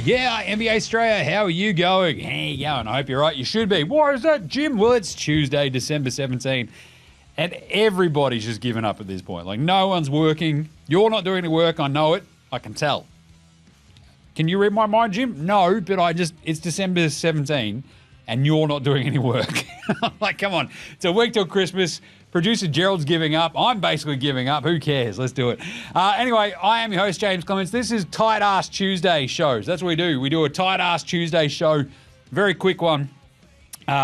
Yeah, NBA STRAYA, how are you going? How you going? I hope you're right. You should be. Why is that, Jim? Well, it's Tuesday, December 17, and everybody's just given up at this point. Like, no one's working. You're not doing any work. I know it. I can tell. Can you read my mind, Jim? No, but it's December 17, and you're not doing any work. Like, come on. It's a week till Christmas. Producer Gerald's giving up. I'm basically giving up. Who cares? Let's do it. Anyway, I am your host, James Clements. This is Tight Ass Tuesday shows. That's what we do. We do a Tight Ass Tuesday show. Very quick one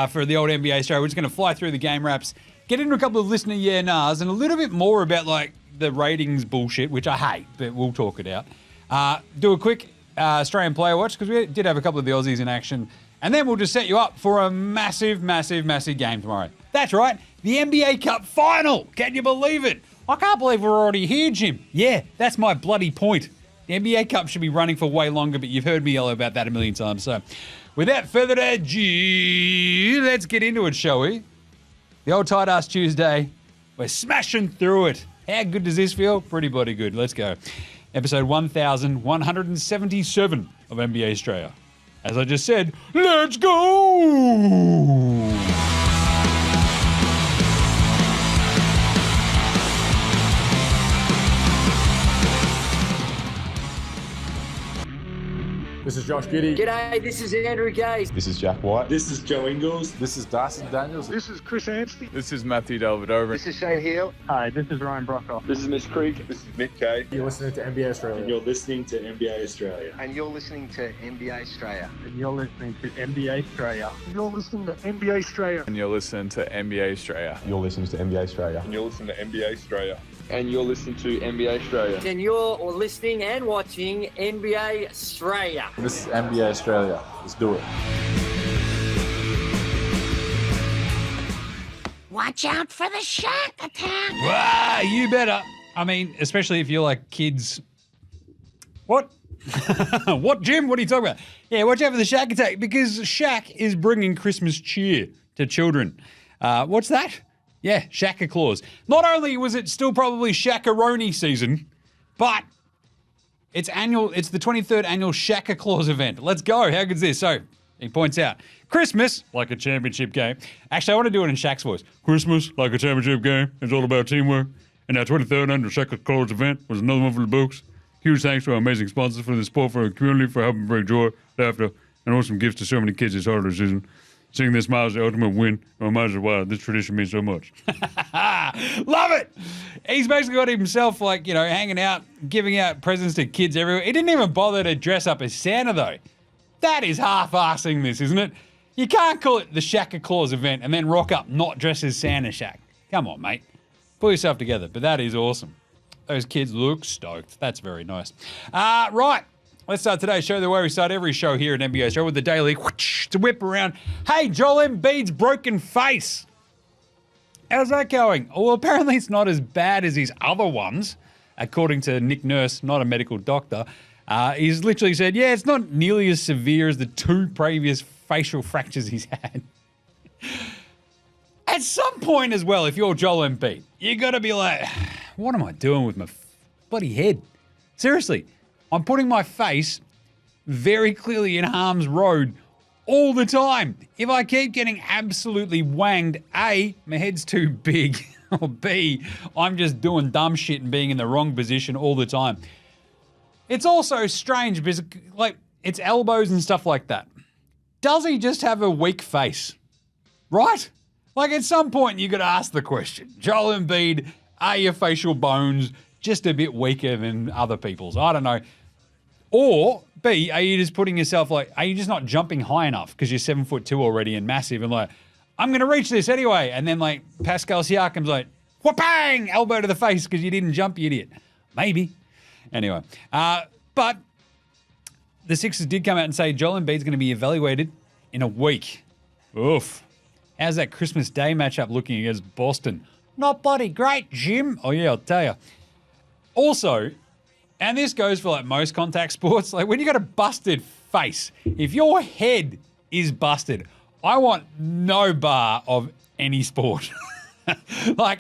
for the old NBA show. We're just going to fly through the game wraps, get into a couple of listener yeah-nahs, and a little bit more about, like, the ratings bullshit, which I hate, but we'll talk it out. Do a quick Australian player watch, because we did have a couple of the Aussies in action. And then we'll just set you up for a massive, massive, massive game tomorrow. That's right, the NBA Cup Final. Can you believe it? I can't believe we're already here, Jim. Yeah, that's my bloody point. The NBA Cup should be running for way longer, but you've heard me yell about that a million times. So without further ado, let's get into it, shall we? The old Tight Ass Tuesday. We're smashing through it. How good does this feel? Pretty bloody good. Let's go. Episode 1177 of NBA STRAYA. As I just said, let's go! This is Josh Giddey. G'day, this is Andrew Gaze. This is Jack White. This is Joe Ingles. This is Darcy Daniels. This is Chris Anstey. This is Matthew Delvedova. This is Shane Hill. Hi, this is Ryan Brockhoff. This is Mitch Creek. This is Nick Kay. You're listening to NBA Australia. And you're listening to NBA Australia. And you're listening to NBA STRAYA. And you're listening to NBA STRAYA. You're listening to NBA STRAYA. And you're listening to NBA STRAYA. You're listening to NBA Australia. And you're listening to NBA Australia. And you're listening to NBA Australia. And you're listening and watching NBA STRAYA. This is NBA Australia. Let's do it. Watch out for the Shaq Attack. Wow, you better. I mean, especially if you're like kids. What? What, Jim? What are you talking about? Yeah, watch out for the Shaq Attack, because Shaq is bringing Christmas cheer to children. What's that? Yeah, Shaq Claus. Not only was it still probably Shaq-a-roni season, but it's the 23rd annual Shaq Claus event. Let's go. How good's this? So, he points out, Christmas, like a championship game. Actually, I want to do it in Shaq's voice. Christmas, like a championship game, it's all about teamwork. And our 23rd annual Shaq Claus event was another one for the books. Huge thanks to our amazing sponsors for the support for our community, for helping bring joy, laughter, and awesome gifts to so many kids this holiday season. Seeing this miles the ultimate win reminds us why this tradition means so much. Love it! He's basically got himself, like, you know, hanging out, giving out presents to kids everywhere. He didn't even bother to dress up as Santa, though. That is half-arsing this, isn't it? You can't call it the Shaq Claus event and then rock up not dressed as Santa, Shaq. Come on, mate. Pull yourself together. But that is awesome. Those kids look stoked. That's very nice. Right. Let's start today's show the way we start every show here at NBA Show, with the daily to whip around. Hey, Joel Embiid's broken face. How's that going? Well, apparently it's not as bad as his other ones, according to Nick Nurse, not a medical doctor. He's literally said, yeah, it's not nearly as severe as the 2 previous facial fractures he's had. At some point as well, if you're Joel Embiid, you got to be like, what am I doing with my bloody head? Seriously. I'm putting my face very clearly in harm's road all the time. If I keep getting absolutely wanged, A, my head's too big, or B, I'm just doing dumb shit and being in the wrong position all the time. It's also strange because, like, it's elbows and stuff like that. Does he just have a weak face? Right? Like, at some point, you got to ask the question, Joel Embiid, are your facial bones just a bit weaker than other people's? I don't know. Or, B, are you just putting yourself, like, are you just not jumping high enough because you're 7'2" already and massive and like, I'm going to reach this anyway. And then, like, Pascal Siakam's like, wha-bang, elbow to the face because you didn't jump, you idiot. Maybe. Anyway. But the Sixers did come out and say Joel Embiid's going to be evaluated in a week. Oof. How's that Christmas Day matchup looking against Boston? Not bloody great, Jim. Oh, yeah, I'll tell you. Also, and this goes for like most contact sports, like when you got a busted face, if your head is busted, I want no bar of any sport. Like,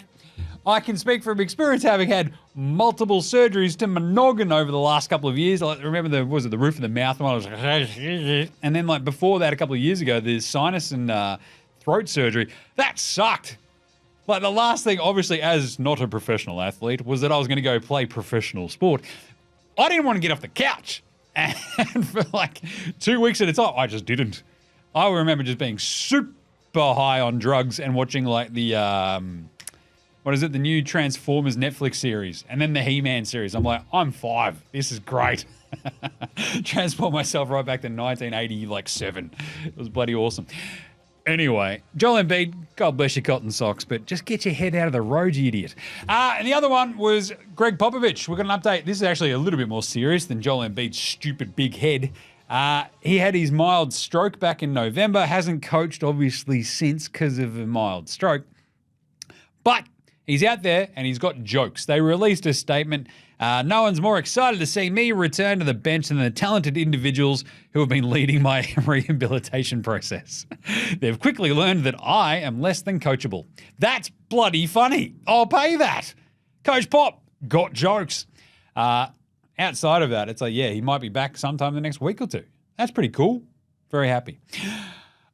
I can speak from experience, having had multiple surgeries to my noggin over the last couple of years. I remember the roof of the mouth one? I was like, and then like before that, a couple of years ago, the sinus and throat surgery. That sucked. Like the last thing, obviously, as not a professional athlete, was that I was going to go play professional sport. I didn't want to get off the couch. And for like 2 weeks at a time, I just didn't. I remember just being super high on drugs and watching like the, the new Transformers Netflix series and then the He-Man series. I'm like, I'm 5. This is great. Transport myself right back to 1987. It was bloody awesome. Anyway, Joel Embiid, God bless your cotton socks, but just get your head out of the road, you idiot. And the other one was Greg Popovich. We've got an update. This is actually a little bit more serious than Joel Embiid's stupid big head. He had his mild stroke back in November. Hasn't coached, obviously, since because of a mild stroke. But he's out there and he's got jokes. They released a statement. No one's more excited to see me return to the bench than the talented individuals who have been leading my rehabilitation process. They've quickly learned that I am less than coachable. That's bloody funny. I'll pay that. Coach Pop got jokes. Outside of that, it's like, yeah, he might be back sometime in the next week or two. That's pretty cool. Very happy.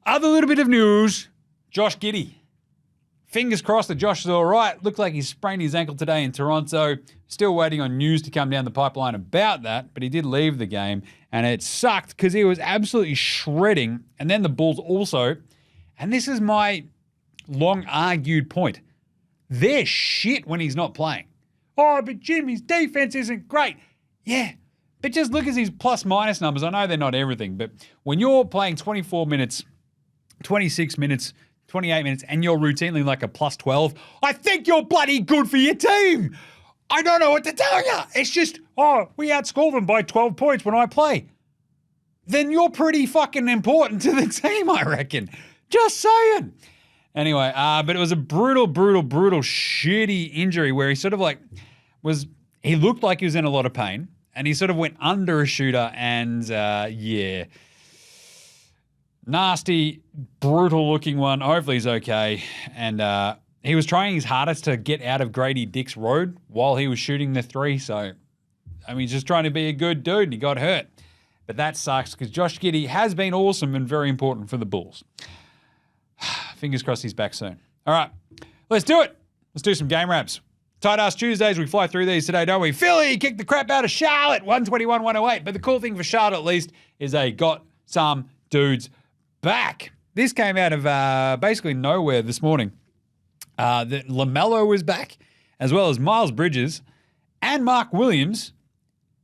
Other little bit of news, Josh Giddey. Fingers crossed that Josh is all right. Looked like he sprained his ankle today in Toronto. Still waiting on news to come down the pipeline about that, but he did leave the game, and it sucked because he was absolutely shredding. And then the Bulls also, and this is my long-argued point, they're shit when he's not playing. Oh, but Jim, his defense isn't great. Yeah, but just look at his plus-minus numbers. I know they're not everything, but when you're playing 24 minutes, 26 minutes, 28 minutes, and you're routinely like a plus 12, I think you're bloody good for your team. I don't know what to tell you. It's just, we outscore them by 12 points when I play. Then you're pretty fucking important to the team, I reckon. Just saying. Anyway, but it was a brutal, shitty injury where he sort of like he looked like he was in a lot of pain, and he sort of went under a shooter, and nasty, brutal-looking one. Hopefully he's okay. And he was trying his hardest to get out of Grady Dick's road while he was shooting the three. So, I mean, he's just trying to be a good dude, and he got hurt. But that sucks because Josh Giddey has been awesome and very important for the Bulls. Fingers crossed he's back soon. All right, let's do it. Let's do some game wraps. Tight Ass Tuesdays, we fly through these today, don't we? Philly kicked the crap out of Charlotte, 121-108. But the cool thing for Charlotte, at least, is they got some dudes back. This came out of basically nowhere this morning. That LaMelo was back, as well as Miles Bridges and Mark Williams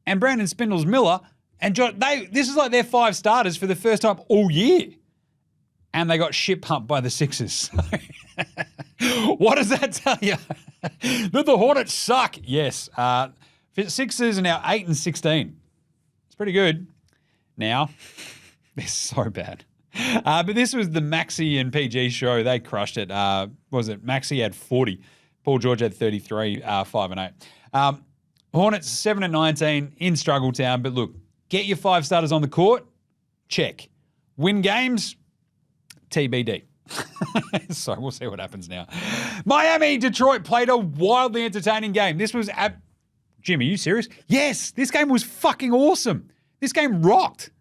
and Brandon Spindles-Miller. And this is like their 5 starters for the first time all year. And they got shit pumped by the Sixers. What does that tell you? That the Hornets suck. Yes. Sixers are now 8-16. It's pretty good. Now, they're so bad. But this was the Maxey and PG show. They crushed it. Maxey had 40. Paul George had 33, 5-8. Hornets 7-19 in Struggle Town. But look, get your 5 starters on the court. Check. Win games. TBD. So we'll see what happens now. Miami, Detroit played a wildly entertaining game. This was Jim, are you serious? Yes, this game was fucking awesome. This game rocked.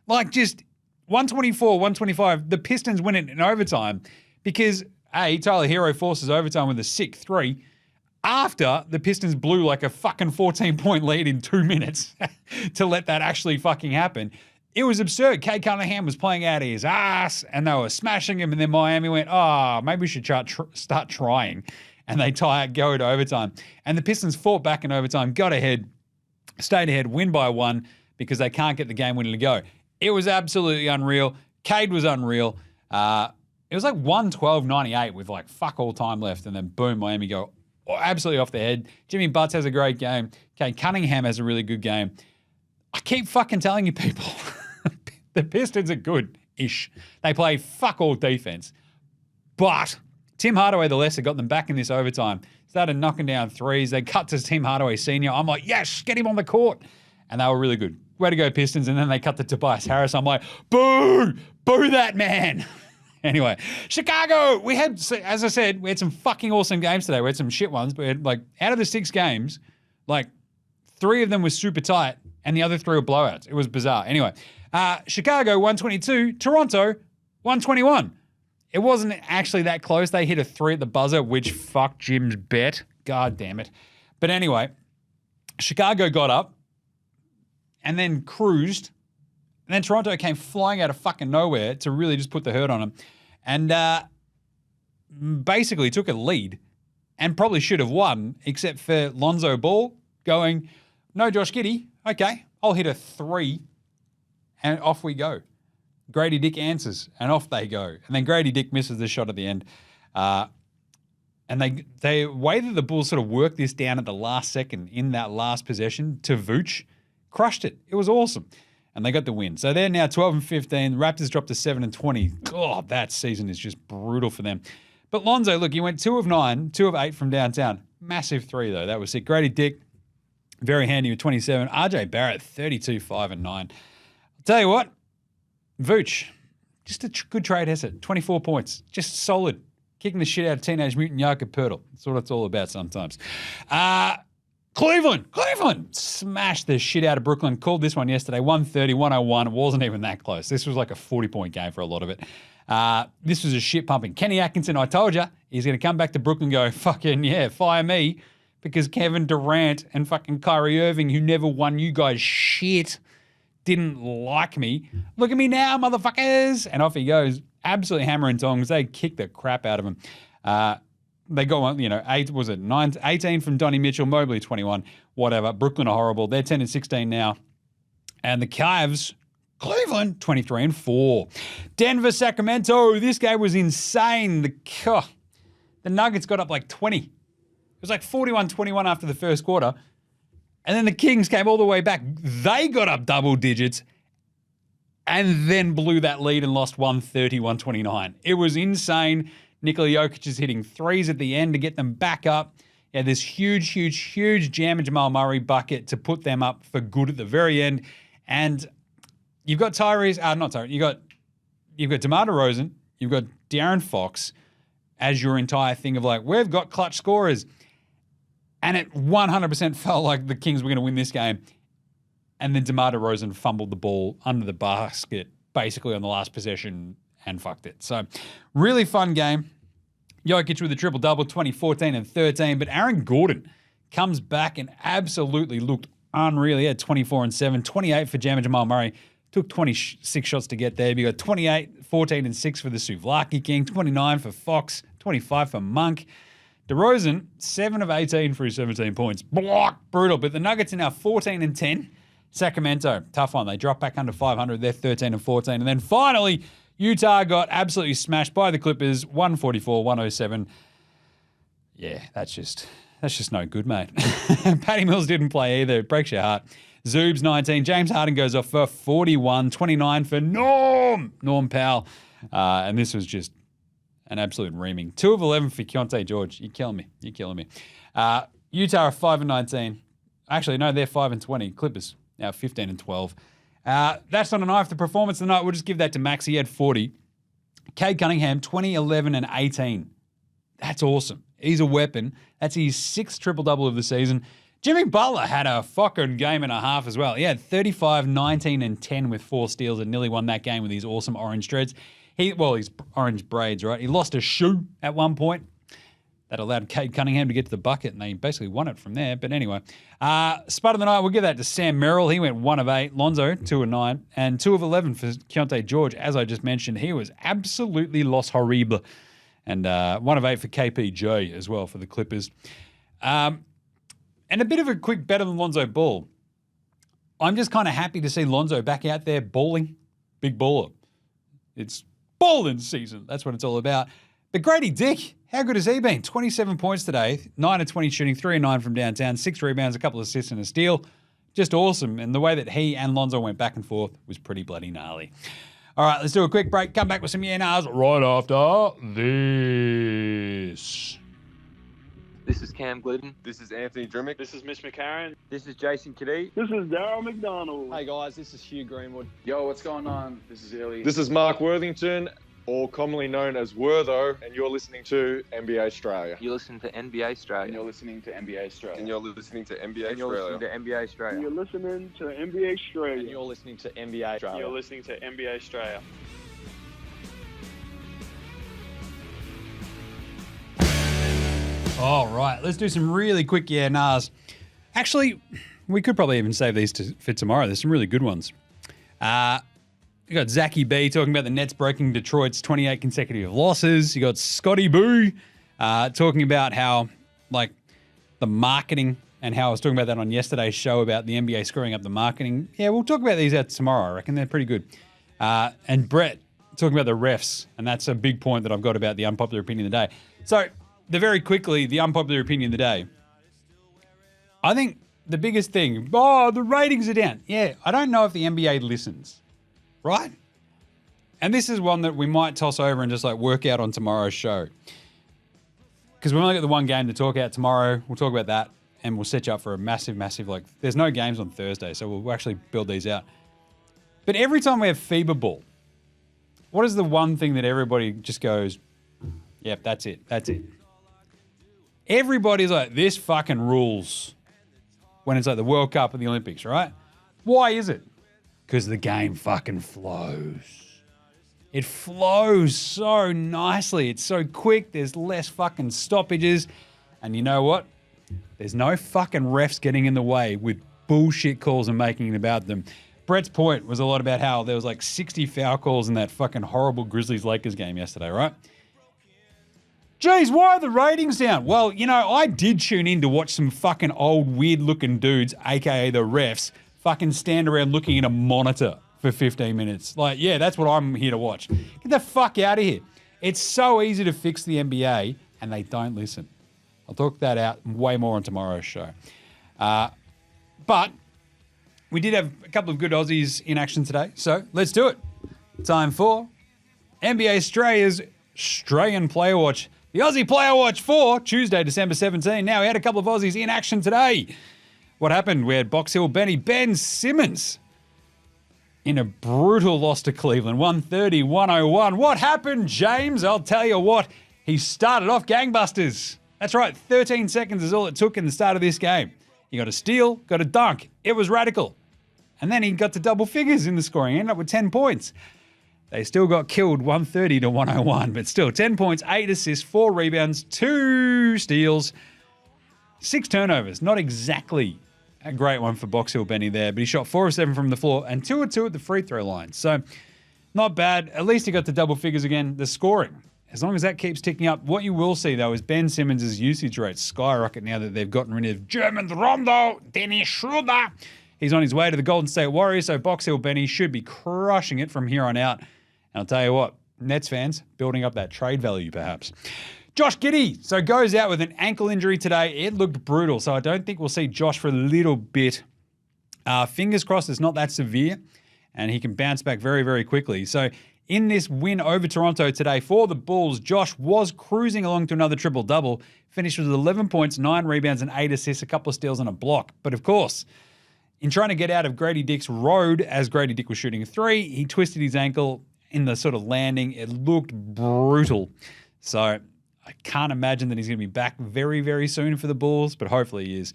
Like just 124-125. The Pistons win it in overtime because Tyler Hero forces overtime with a sick 3 after the Pistons blew like a fucking 14-point lead in 2 minutes to let that actually fucking happen. It was absurd. Cade Cunningham was playing out of his ass, and they were smashing him, and then Miami went, maybe we should start trying. And they go to overtime. And the Pistons fought back in overtime, got ahead, stayed ahead, win by 1 because they can't get the game winner to go. It was absolutely unreal. Cade was unreal. It was like 112-98 with like fuck all time left, and then boom, Miami go absolutely off the head. Jimmy Butts has a great game. Cade Cunningham has a really good game. I keep fucking telling you people. The Pistons are good-ish. They play fuck all defense. But Tim Hardaway, the lesser, got them back in this overtime. Started knocking down threes. They cut to Tim Hardaway Sr. I'm like, yes, get him on the court. And they were really good. Way to go, Pistons. And then they cut to Tobias Harris. I'm like, boo! Boo that man! Anyway, Chicago, we had, as I said, we had some fucking awesome games today. We had some shit ones, but we had, like, out of the 6 games, like, 3 of them were super tight, and the other 3 were blowouts. It was bizarre. Anyway, Chicago 122, Toronto 121. It wasn't actually that close. They hit a 3 at the buzzer, which fucked Jim's bet. God damn it. But anyway, Chicago got up and then cruised. And then Toronto came flying out of fucking nowhere to really just put the hurt on them. And basically took a lead and probably should have won, except for Lonzo Ball going, no Josh Giddey. Okay, I'll hit a 3 and off we go. Grady Dick answers and off they go. And then Grady Dick misses the shot at the end. And the way that the Bulls sort of worked this down at the last second in that last possession to Vooch, crushed it. It was awesome. And they got the win. So they're now 12 and 15. The Raptors dropped to 7 and 20. God, that season is just brutal for them. But Lonzo, look, he went 2 of 9, 2 of 8 from downtown. Massive 3, though. That was sick. Grady Dick, very handy with 27. RJ Barrett, 32, 5 and 9. I'll tell you what, Vooch, just a good trade asset. 24 points. Just solid. Kicking the shit out of Teenage Mutant Jakob Poeltl. That's what it's all about sometimes. Cleveland smashed the shit out of Brooklyn. Called this one yesterday, 130-101. It wasn't even that close. This was like a 40-point game for a lot of it. This was a shit pumping. Kenny Atkinson, I told you, he's going to come back to Brooklyn and go, fucking yeah, fire me, because Kevin Durant and fucking Kyrie Irving, who never won you guys shit, didn't like me. Look at me now, motherfuckers. And off he goes. Absolutely hammering tongs. They kicked the crap out of him. They got one, 18 from Donnie Mitchell, Mobley 21, whatever. Brooklyn are horrible. They're 10 and 16 now. And the Cavs, Cleveland, 23 and 4. Denver, Sacramento. This game was insane. The Nuggets got up like 20. It was like 41-21 after the first quarter. And then the Kings came all the way back. They got up double digits and then blew that lead and lost 130-129. It was insane. Nikola Jokic is hitting 3s at the end to get them back up. Yeah, this huge Jam and Jamal Murray bucket to put them up for good at the very end. And you've got you've got DeMar DeRozan, you've got De'Aaron Fox as your entire thing of like, we've got clutch scorers. And it 100% felt like the Kings were going to win this game. And then DeMar DeRozan fumbled the ball under the basket basically on the last possession and fucked it. So really fun game. Jokic with a triple-double, 2014 and 13. But Aaron Gordon comes back and absolutely looked unreal. He had 24 and 7, 28 for Jam and Jamal Murray. Took 26 shots to get there. You got 28, 14 and 6 for the Souvlaki King, 29 for Fox, 25 for Monk. DeRozan, 7 of 18 for his 17 points. Block, brutal. But the Nuggets are now 14 and 10. Sacramento, tough one. They dropped back under 500. They're 13 and 14. And then finally, Utah got absolutely smashed by the Clippers, 144-107. Yeah, that's just no good, mate. Patty Mills didn't play either. It breaks your heart. Zoob's 19. James Harden goes off for 41. 29 for Norm Powell. And this was just an absolute reaming. 2 of 11 for Keontae George. You're killing me. Utah are 5 and 19. Actually, no, they're 5 and 20. Clippers now 15 and 12. That's not an eye for the performance of the night. We'll just give that to Max. He had 40. Cade Cunningham, 20, 11, and 18. That's awesome. He's a weapon. That's his 6th triple-double of the season. Jimmy Butler had a fucking game and a half as well. He had 35, 19, and 10 with 4 steals and nearly won that game with his awesome orange dreads. His orange braids, right? He lost a shoe at one point. That allowed Cade Cunningham to get to the bucket, and they basically won it from there. But anyway, Spud of the night, we'll give that to Sam Merrill. He went 1 of 8. Lonzo, 2 of 9. And 2 of 11 for Keontae George. As I just mentioned, he was absolutely los horrible. And 1 of 8 for KPJ as well for the Clippers. And a bit of a quick bet on Lonzo Ball. I'm just kind of happy to see Lonzo back out there balling. Big baller. It's balling season. That's what it's all about. But Grady Dick, how good has he been? 27 points today, 9 of 20 shooting, 3 of 9 from downtown, 6 rebounds, a couple of assists and a steal. Just awesome. And the way that he and Lonzo went back and forth was pretty bloody gnarly. All right, let's do a quick break. Come back with some yeah-nahs right after this. This is Cam Glidden. This is Anthony Drimmick. This is Mitch McCarron. This is Jason Giddey. This is Darryl McDonald. Hey guys, this is Hugh Greenwood. Yo, what's going on? This is Illy. This is Mark Worthington. or commonly known as Wortho, and you're listening to NBA Australia. You listen to NBA Australia. And you're listening to NBA Australia. And you're listening to NBA And you're listening to NBA Australia. You're listening to NBA Australia. And you're listening to NBA Australia. You're listening to NBA Australia. All right, let's do some really quick yeah nahs. Actually, we could probably even save these for tomorrow. There's some really good ones. You got Zachy B talking about the Nets breaking Detroit's 28 consecutive losses. You got Scotty Boo talking about how, like, the marketing and how I was talking about that on yesterday's show about the NBA screwing up the marketing. Yeah, we'll talk about these out tomorrow. I reckon they're pretty good. And Brett talking about the refs, and that's a big point that I've got about the unpopular opinion of the day. So, very quickly, the unpopular opinion of the day. I think the biggest thing, the ratings are down. Yeah, I don't know if the NBA listens, right? And this is one that we might toss over and just like work out on tomorrow's show. Because we only got the one game to talk out tomorrow. We'll talk about that and we'll set you up for a massive, like, there's no games on Thursday, so we'll actually build these out. But every time we have FIBA ball, what is the one thing that everybody just goes, yep, that's it. Everybody's like, this fucking rules when it's like the World Cup or the Olympics, right? Why is it? Because the game fucking flows. It flows so nicely. It's so quick. There's less fucking stoppages. And you know what? There's no fucking refs getting in the way with bullshit calls and making it about them. Brett's point was a lot about how there was like 60 foul calls in that fucking horrible Grizzlies-Lakers game yesterday, right? Geez, why are the ratings down? Well, you know, I did tune in to watch some fucking old weird-looking dudes, a.k.a. the refs, fucking stand around looking at a monitor for 15 minutes. Like, yeah, that's what I'm here to watch. Get the fuck out of here. It's so easy to fix the NBA, and they don't listen. I'll talk that out way more on tomorrow's show. But we did have a couple of good Aussies in action today, so let's do it. Time for NBA Australia's Australian Player Watch. The Aussie Player Watch for Tuesday, December 17. Now, we had a couple of Aussies in action today. What happened? We had Box Hill Ben Simmons in a brutal loss to Cleveland, 130-101. What happened, James? I'll tell you what. He started off gangbusters. That's right, 13 seconds is all it took in the start of this game. He got a steal, got a dunk. It was radical. And then he got to double figures in the scoring. He ended up with 10 points. They still got killed 130-101, but still 10 points, 8 assists, 4 rebounds, 2 steals, 6 turnovers. Not exactly a great one for Box Hill Benny there, but he shot 4 of 7 from the floor and 2 of 2 at the free throw line. So not bad. At least he got to double figures again. The scoring, as long as that keeps ticking up. What you will see, though, is Ben Simmons' usage rate skyrocket now that they've gotten rid of German Rondo, Dennis Schroeder. He's on his way to the Golden State Warriors, so Box Hill Benny should be crushing it from here on out. And I'll tell you what, Nets fans, building up that trade value perhaps. Josh Giddey, so goes out with an ankle injury today. It looked brutal, so I don't think we'll see Josh for a little bit. Fingers crossed it's not that severe, and he can bounce back very, very quickly. So in this win over Toronto today for the Bulls, Josh was cruising along to another triple-double, finished with 11 points, 9 rebounds, and 8 assists, a couple of steals and a block. But of course, in trying to get out of Grady Dick's road as Grady Dick was shooting a 3, he twisted his ankle in the sort of landing. It looked brutal. So I can't imagine that he's going to be back very, very soon for the Bulls, but hopefully he is.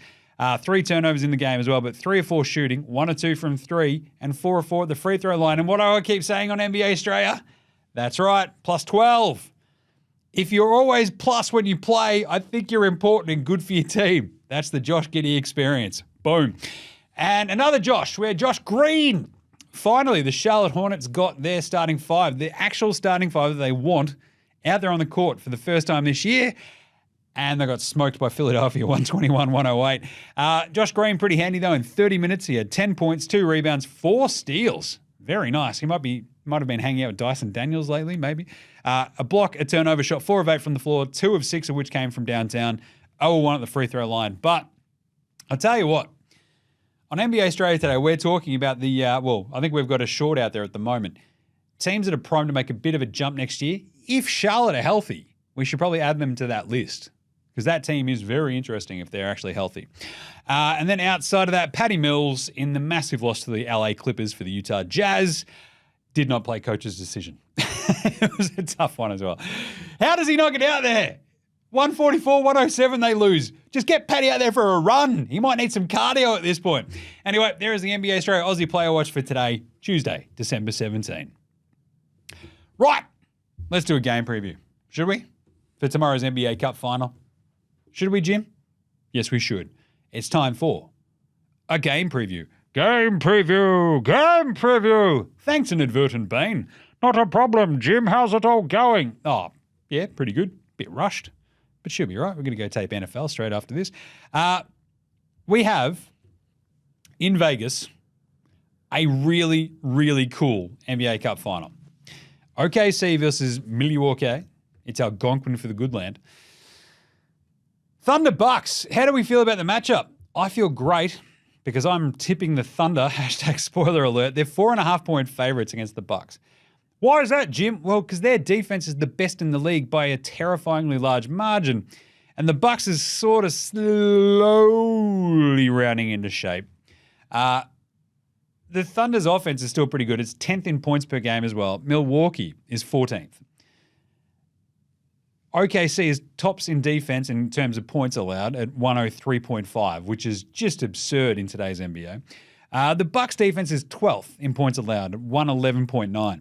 3 turnovers in the game as well, but 3 of 4 shooting, 1 or 2 from 3, and 4 of 4 at the free throw line. And what I keep saying on NBA Australia, that's right, plus 12. If you're always plus when you play, I think you're important and good for your team. That's the Josh Giddey experience. Boom. And another Josh, we had Josh Green. Finally, the Charlotte Hornets got their starting 5, the actual starting 5 that they want, out there on the court for the first time this year. And they got smoked by Philadelphia, 121-108. Josh Green, pretty handy, though. In 30 minutes, he had 10 points, 2 rebounds, 4 steals. Very nice. He might have been hanging out with Dyson Daniels lately, maybe. A block, a turnover, shot 4 of 8 from the floor, 2 of 6 of which came from downtown, 0 of 1 at the free throw line. But I'll tell you what, on NBA Australia today, we're talking about the, I think we've got a short out there at the moment. Teams that are primed to make a bit of a jump next year. If Charlotte are healthy, we should probably add them to that list because that team is very interesting if they're actually healthy. And then outside of that, Patty Mills in the massive loss to the LA Clippers for the Utah Jazz. did not play coach's decision. It was a tough one as well. How does he not get out there? 144, 107, they lose. Just get Paddy out there for a run. He might need some cardio at this point. Anyway, there is the NBA Australia Aussie Player Watch for today, Tuesday, December 17. Right, let's do a game preview. Should we? For tomorrow's NBA Cup Final. Should we, Jim? Yes, we should. It's time for a game preview. Game preview! Game preview! Thanks, Inadvertent Bane. Not a problem, Jim. How's it all going? Oh, yeah, pretty good. Bit rushed, but she'll be right. We're going to go tape NFL straight after this. We have, in Vegas, a really, really cool NBA Cup Final. OKC versus Milwaukee. It's Algonquin for the good land. Thunder Bucks. How do we feel about the matchup? I feel great because I'm tipping the Thunder. Hashtag spoiler alert. They're 4.5-point favorites against the Bucks. Why is that, Jim? Well, because their defense is the best in the league by a terrifyingly large margin. And the Bucks is sort of slowly rounding into shape. The Thunder's offense is still pretty good. It's 10th in points per game as well. Milwaukee is 14th. OKC is tops in defense in terms of points allowed at 103.5, which is just absurd in today's NBA. The Bucks defense is 12th in points allowed at 111.9.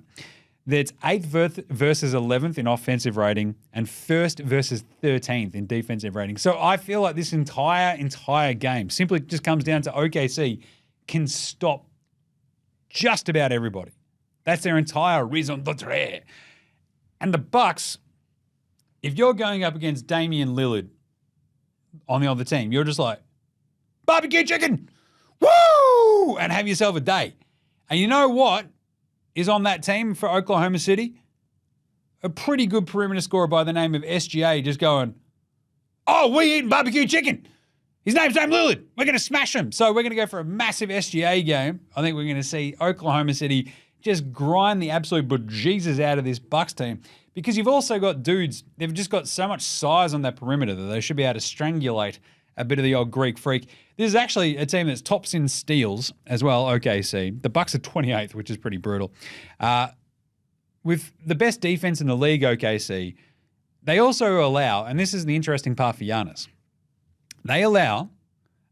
That's 8th versus 11th in offensive rating and 1st versus 13th in defensive rating. So I feel like this entire game simply just comes down to OKC can stop just about everybody. That's their entire raison d'etre. And the Bucks, if you're going up against Damian Lillard on the other team, you're just like, barbecue chicken, woo, and have yourself a day. And you know what is on that team for Oklahoma City? A pretty good perimeter scorer by the name of SGA just going, oh, we eating barbecue chicken. His name's Dame Lillard. We're going to smash him. So we're going to go for a massive SGA game. I think we're going to see Oklahoma City just grind the absolute bejesus out of this Bucks team because you've also got dudes, they've just got so much size on that perimeter that they should be able to strangulate a bit of the old Greek freak. This is actually a team that's tops in steals as well, OKC. The Bucks are 28th, which is pretty brutal. With the best defense in the league, OKC, they also allow, and this is the interesting part for Giannis, they allow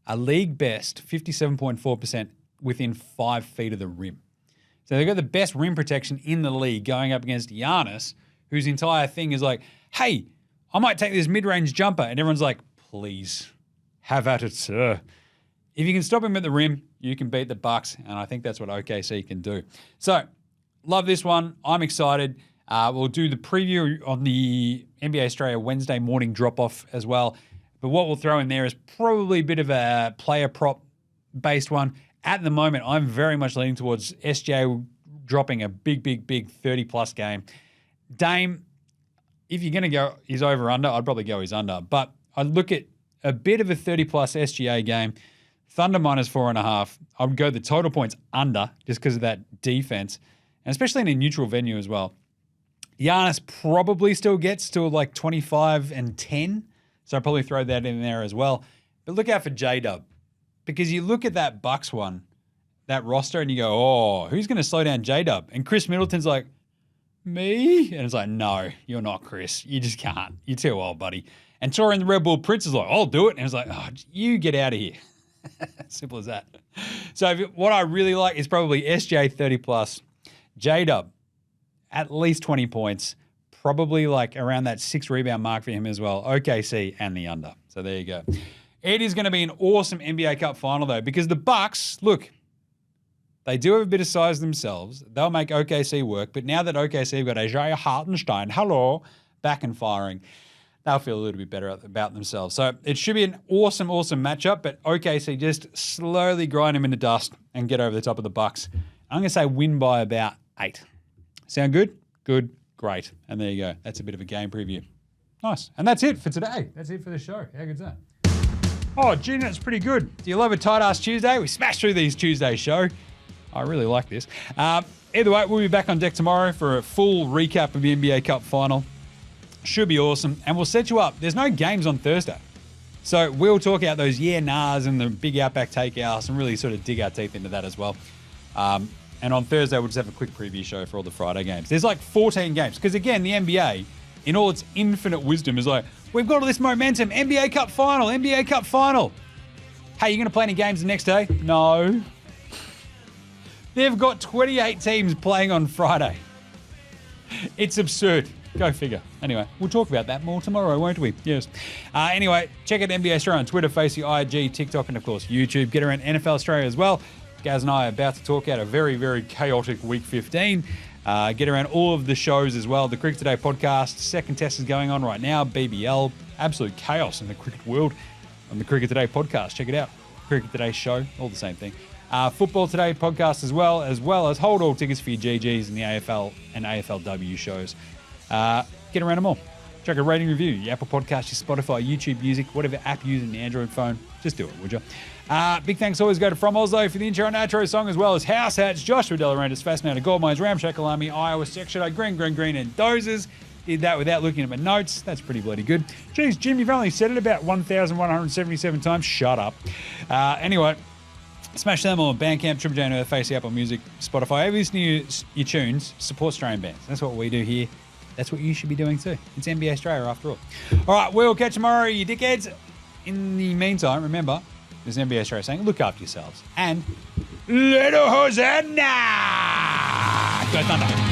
a league best 57.4% within 5 feet of the rim. So they've got the best rim protection in the league going up against Giannis, whose entire thing is like, hey, I might take this mid-range jumper. And everyone's like, please, have at it, sir. If you can stop him at the rim, you can beat the Bucks, and I think that's what OKC can do. So, love this one. I'm excited. We'll do the preview on the NBA Australia Wednesday morning drop-off as well. But what we'll throw in there is probably a bit of a player prop-based one. At the moment, I'm very much leaning towards SJ dropping a big 30-plus game. Dame, if you're going to go his over-under, I'd probably go his under. But I'd look at a bit of a 30-plus SGA game. Thunder minus 4.5. I would go the total points under just because of that defense, and especially in a neutral venue as well. Giannis probably still gets to like 25 and 10, so I'll probably throw that in there as well. But look out for J-Dub, because you look at that Bucks one, that roster, and you go, oh, who's going to slow down J-Dub? And Chris Middleton's like, me? And it's like, no, you're not Chris. You just can't. You're too old, buddy. And Torian the Red Bull Prince is like, I'll do it. And it's like, oh, you get out of here. Simple as that. So what I really like is probably SJ 30+, J-Dub at least 20 points, probably like around that 6 rebound mark for him as well. OKC and the under. So there you go. It is going to be an awesome NBA Cup final though, because the Bucks, look, they do have a bit of size themselves. They'll make OKC work, but now that OKC have got Isaiah Hartenstein, back and firing, they'll feel a little bit better about themselves. So it should be an awesome matchup, but OKC just slowly grind them into dust and get over the top of the Bucks. I'm going to say win by about 8. Sound good? Good. Great. And there you go. That's a bit of a game preview. Nice. And that's it for today. That's it for the show. How good's that? Oh, Gina, that's pretty good. Do you love a tight-ass Tuesday? We smashed through these Tuesday show. I really like this. Either way, we'll be back on deck tomorrow for a full recap of the NBA Cup Final. Should be awesome. And we'll set you up. There's no games on Thursday. So we'll talk out those yeah-nahs and the big Outback takeouts and really sort of dig our teeth into that as well. And on Thursday, we'll just have a quick preview show for all the Friday games. There's like 14 games. Because again, the NBA, in all its infinite wisdom, is like, we've got all this momentum. NBA Cup Final, NBA Cup Final. Hey, you going to play any games the next day? No. They've got 28 teams playing on Friday. It's absurd. Go figure. Anyway, we'll talk about that more tomorrow, won't we? Yes. Anyway, check out NBA Australia on Twitter, Facebook, IG, TikTok, and of course YouTube. Get around NFL Australia as well. Gaz and I are about to talk out a very, very chaotic Week 15. Get around all of the shows as well. The Cricket Today podcast, second test is going on right now. BBL, absolute chaos in the cricket world on the Cricket Today podcast. Check it out. Cricket Today show, all the same thing. Football Today podcast as well as hold all tickets for your GGs and the AFL and AFLW shows. Get around them all. Check a rating review, your Apple Podcast, your Spotify, YouTube Music, whatever app you're using the Android phone. Just do it, would you? Big thanks always go to From Oslo for the intro and outro song, as well as House Hats, Joshua Delarandis, Fascinator, Gold Mines, Ramshackle Army, Iowa, Section, Green, and Dozers. Did that without looking at my notes. That's pretty bloody good. Geez, Jim, you've only said it about 1,177 times. Shut up. Anyway, smash them on Bandcamp, Triple J and Earth, Face, Apple Music, Spotify. Every new your tunes, support Australian bands. That's what we do here. That's what you should be doing too. It's NBA Australia after all. All right, we'll catch you tomorrow, you dickheads. In the meantime, remember, there's NBA Australia saying, look after yourselves. And Little Hosanna! Go Thunder.